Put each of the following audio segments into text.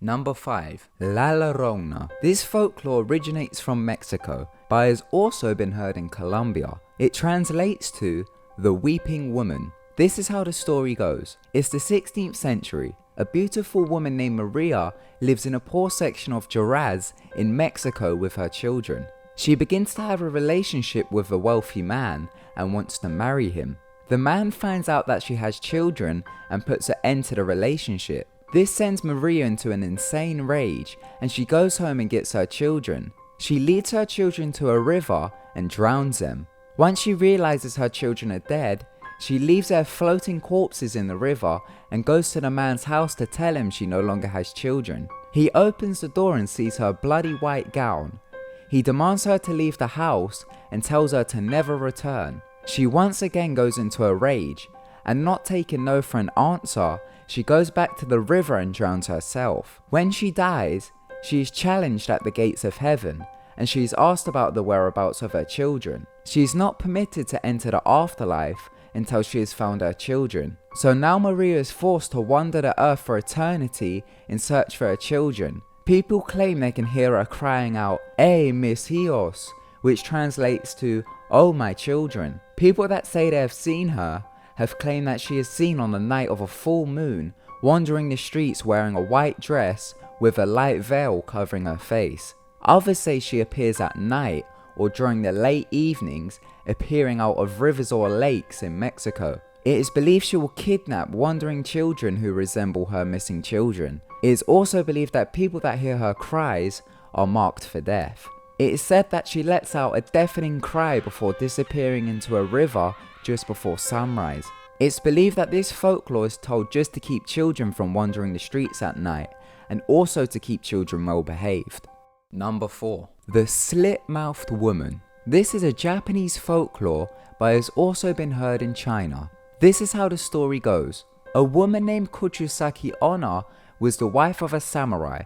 Number 5. La Llorona. This folklore originates from Mexico, but has also been heard in Colombia. It translates to the weeping woman. This is how the story goes. It's the 16th century. A beautiful woman named Maria lives in a poor section of Juarez in Mexico with her children. She begins to have a relationship with a wealthy man and wants to marry him. The man finds out that she has children and puts an end to the relationship. This sends Maria into an insane rage, and she goes home and gets her children. She leads her children to a river and drowns them. Once she realizes her children are dead, she leaves their floating corpses in the river and goes to the man's house to tell him she no longer has children. He opens the door and sees her bloody white gown. He demands her to leave the house and tells her to never return. She once again goes into a rage, and not taking no for an answer, she goes back to the river and drowns herself. When she dies, she is challenged at the gates of heaven, and she is asked about the whereabouts of her children. She is not permitted to enter the afterlife until she has found her children. So now Maria is forced to wander the earth for eternity in search for her children. People claim they can hear her crying out, "Hey, mis hijos," which translates to, "Oh, my children." People that say they have seen her have claimed that she is seen on the night of a full moon, wandering the streets wearing a white dress with a light veil covering her face. Others say she appears at night or during the late evenings, appearing out of rivers or lakes in Mexico. It is believed she will kidnap wandering children who resemble her missing children. It is also believed that people that hear her cries are marked for death. It is said that she lets out a deafening cry before disappearing into a river just before sunrise. It's believed that this folklore is told just to keep children from wandering the streets at night, and also to keep children well behaved. Number 4. The Slit-Mouthed Woman. This is a Japanese folklore, but has also been heard in China. This is how the story goes. A woman named Kujusaki Onna was the wife of a samurai.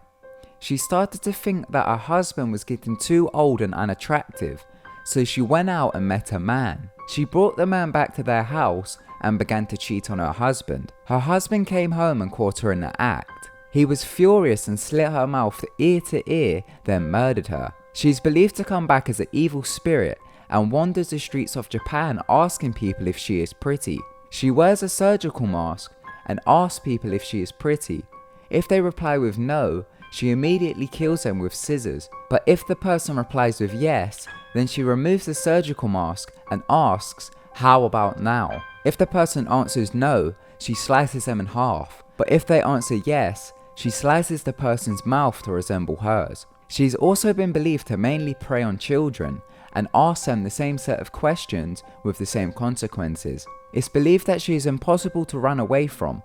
She started to think that her husband was getting too old and unattractive, so she went out and met a man. She brought the man back to their house and began to cheat on her husband. Her husband came home and caught her in the act. He was furious and slit her mouth ear to ear, then murdered her. She is believed to come back as an evil spirit and wanders the streets of Japan asking people if she is pretty. She wears a surgical mask and asks people if she is pretty. If they reply with no, she immediately kills them with scissors. But if the person replies with yes, then she removes the surgical mask and asks, "How about now?" If the person answers no, she slices them in half. But if they answer yes, she slices the person's mouth to resemble hers. She's also been believed to mainly prey on children and ask them the same set of questions with the same consequences. It's believed that she is impossible to run away from,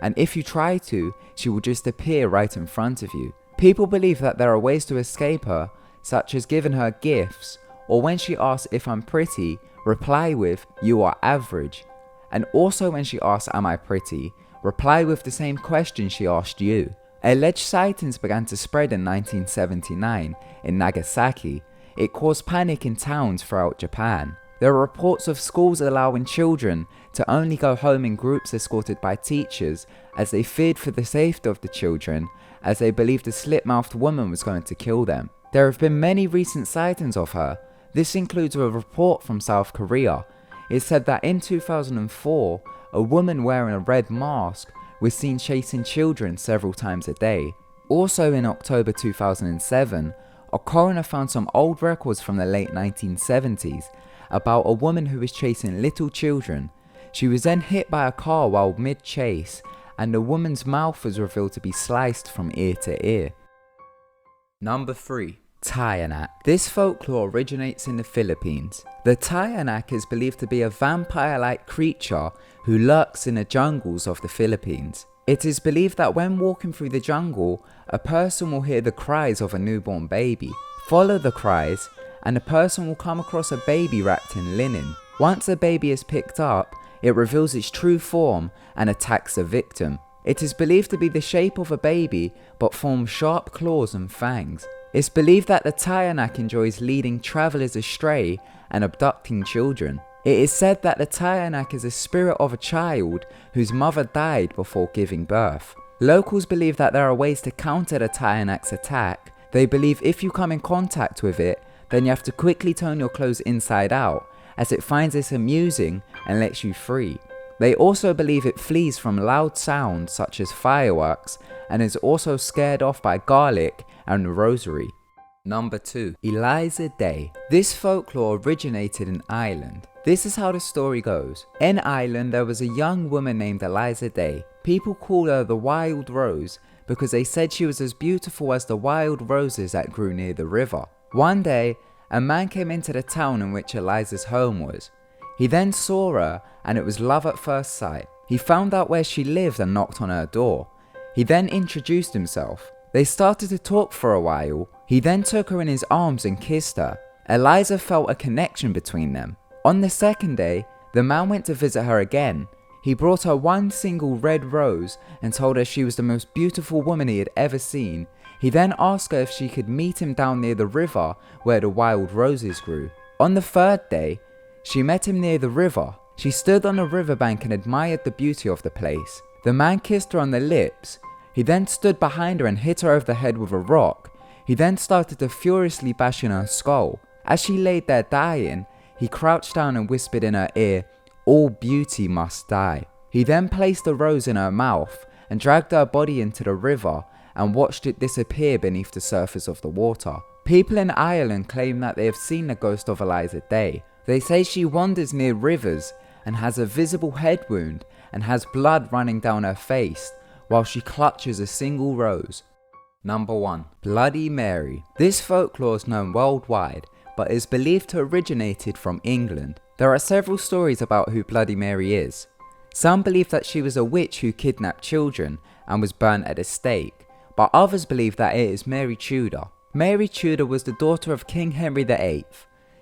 and if you try to, she will just appear right in front of you. People believe that there are ways to escape her, such as giving her gifts, or when she asks if I'm pretty, reply with, "You are average." And also when she asks, "Am I pretty?" reply with the same question she asked you. Alleged sightings began to spread in 1979 in Nagasaki. It caused panic in towns throughout Japan. There are reports of schools allowing children to only go home in groups escorted by teachers, as they feared for the safety of the children, as they believed the slit-mouthed woman was going to kill them. There have been many recent sightings of her. This includes a report from South Korea. It said that in 2004, a woman wearing a red mask was seen chasing children several times a day. Also in October 2007, a coroner found some old records from the late 1970s about a woman who was chasing little children. She was then hit by a car while mid-chase, and the woman's mouth was revealed to be sliced from ear to ear. Number 3. Tiyanak. This folklore originates in the Philippines. The Tiyanak is believed to be a vampire-like creature who lurks in the jungles of the Philippines. It is believed that when walking through the jungle, a person will hear the cries of a newborn baby. Follow the cries, and a person will come across a baby wrapped in linen. Once the baby is picked up, it reveals its true form and attacks the victim. It is believed to be the shape of a baby, but forms sharp claws and fangs. It's believed that the Tiyanak enjoys leading travelers astray and abducting children. It is said that the Tiyanak is a spirit of a child whose mother died before giving birth. Locals believe that there are ways to counter the jKoxgxaNXEk attack. They believe if you come in contact with it, then you have to quickly turn your clothes inside out, as it finds this amusing and lets you free. They also believe it flees from loud sounds such as fireworks and is also scared off by garlic and the rosary. Number 2. Eliza Day. This folklore originated in Ireland. This is how the story goes. In Ireland there was a young woman named Eliza Day. People called her the Wild Rose because they said she was as beautiful as the wild roses that grew near the river. One day, a man came into the town in which Eliza's home was. He then saw her and it was love at first sight. He found out where she lived and knocked on her door. He then introduced himself. They started to talk for a while. He then took her in his arms and kissed her. Eliza felt a connection between them. On the second day, the man went to visit her again. He brought her one single red rose and told her she was the most beautiful woman he had ever seen. He then asked her if she could meet him down near the river where the wild roses grew. On the third day, she met him near the river. She stood on the riverbank and admired the beauty of the place. The man kissed her on the lips. He then stood behind her and hit her over the head with a rock. He then started to furiously bash in her skull. As she laid there dying, he crouched down and whispered in her ear, "All beauty must die." He then placed a rose in her mouth and dragged her body into the river and watched it disappear beneath the surface of the water. People in Ireland claim that they have seen the ghost of Eliza Day. They say she wanders near rivers and has a visible head wound and has blood running down her face while she clutches a single rose. Number 1. Bloody Mary. This folklore is known worldwide, but is believed to have originated from England. There are several stories about who Bloody Mary is. Some believe that she was a witch who kidnapped children and was burnt at a stake, but others believe that it is Mary Tudor. Mary Tudor was the daughter of King Henry VIII.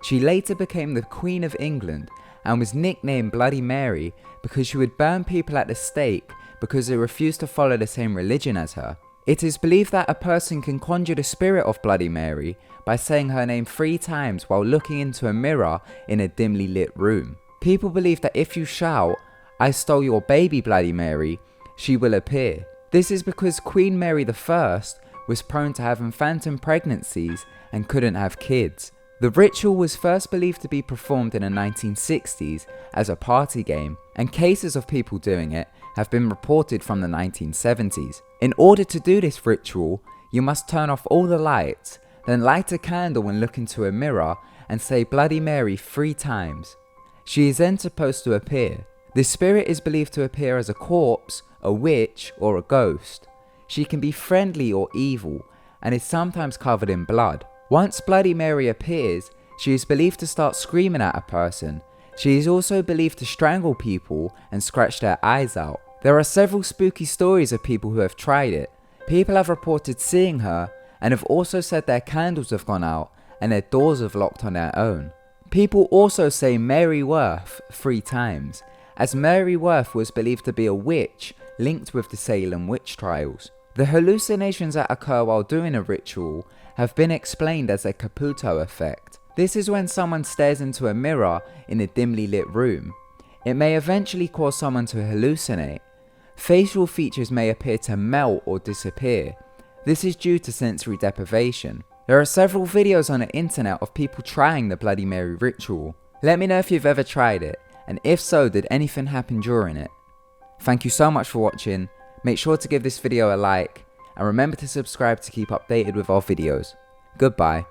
She later became the Queen of England and was nicknamed Bloody Mary because she would burn people at the stake because they refused to follow the same religion as her. It is believed that a person can conjure the spirit of Bloody Mary by saying her name 3 times while looking into a mirror in a dimly lit room. People believe that if you shout, "I stole your baby, Bloody Mary," she will appear. This is because Queen Mary I was prone to having phantom pregnancies and couldn't have kids. The ritual was first believed to be performed in the 1960s as a party game, and cases of people doing it have been reported from the 1970s. In order to do this ritual, you must turn off all the lights, then light a candle and look into a mirror and say Bloody Mary 3 times. She is then supposed to appear. The spirit is believed to appear as a corpse, a witch, or a ghost. She can be friendly or evil, and is sometimes covered in blood. Once Bloody Mary appears, she is believed to start screaming at a person. She is also believed to strangle people and scratch their eyes out. There are several spooky stories of people who have tried it. People have reported seeing her and have also said their candles have gone out and their doors have locked on their own. People also say Mary Worth 3 times, as Mary Worth was believed to be a witch linked with the Salem witch trials. The hallucinations that occur while doing a ritual have been explained as a Caputo effect. This is when someone stares into a mirror in a dimly lit room. It may eventually cause someone to hallucinate. Facial features may appear to melt or disappear. This is due to sensory deprivation. There are several videos on the internet of people trying the Bloody Mary ritual. Let me know if you've ever tried it, and if so, did anything happen during it? Thank you so much for watching. Make sure to give this video a like, and remember to subscribe to keep updated with our videos. Goodbye.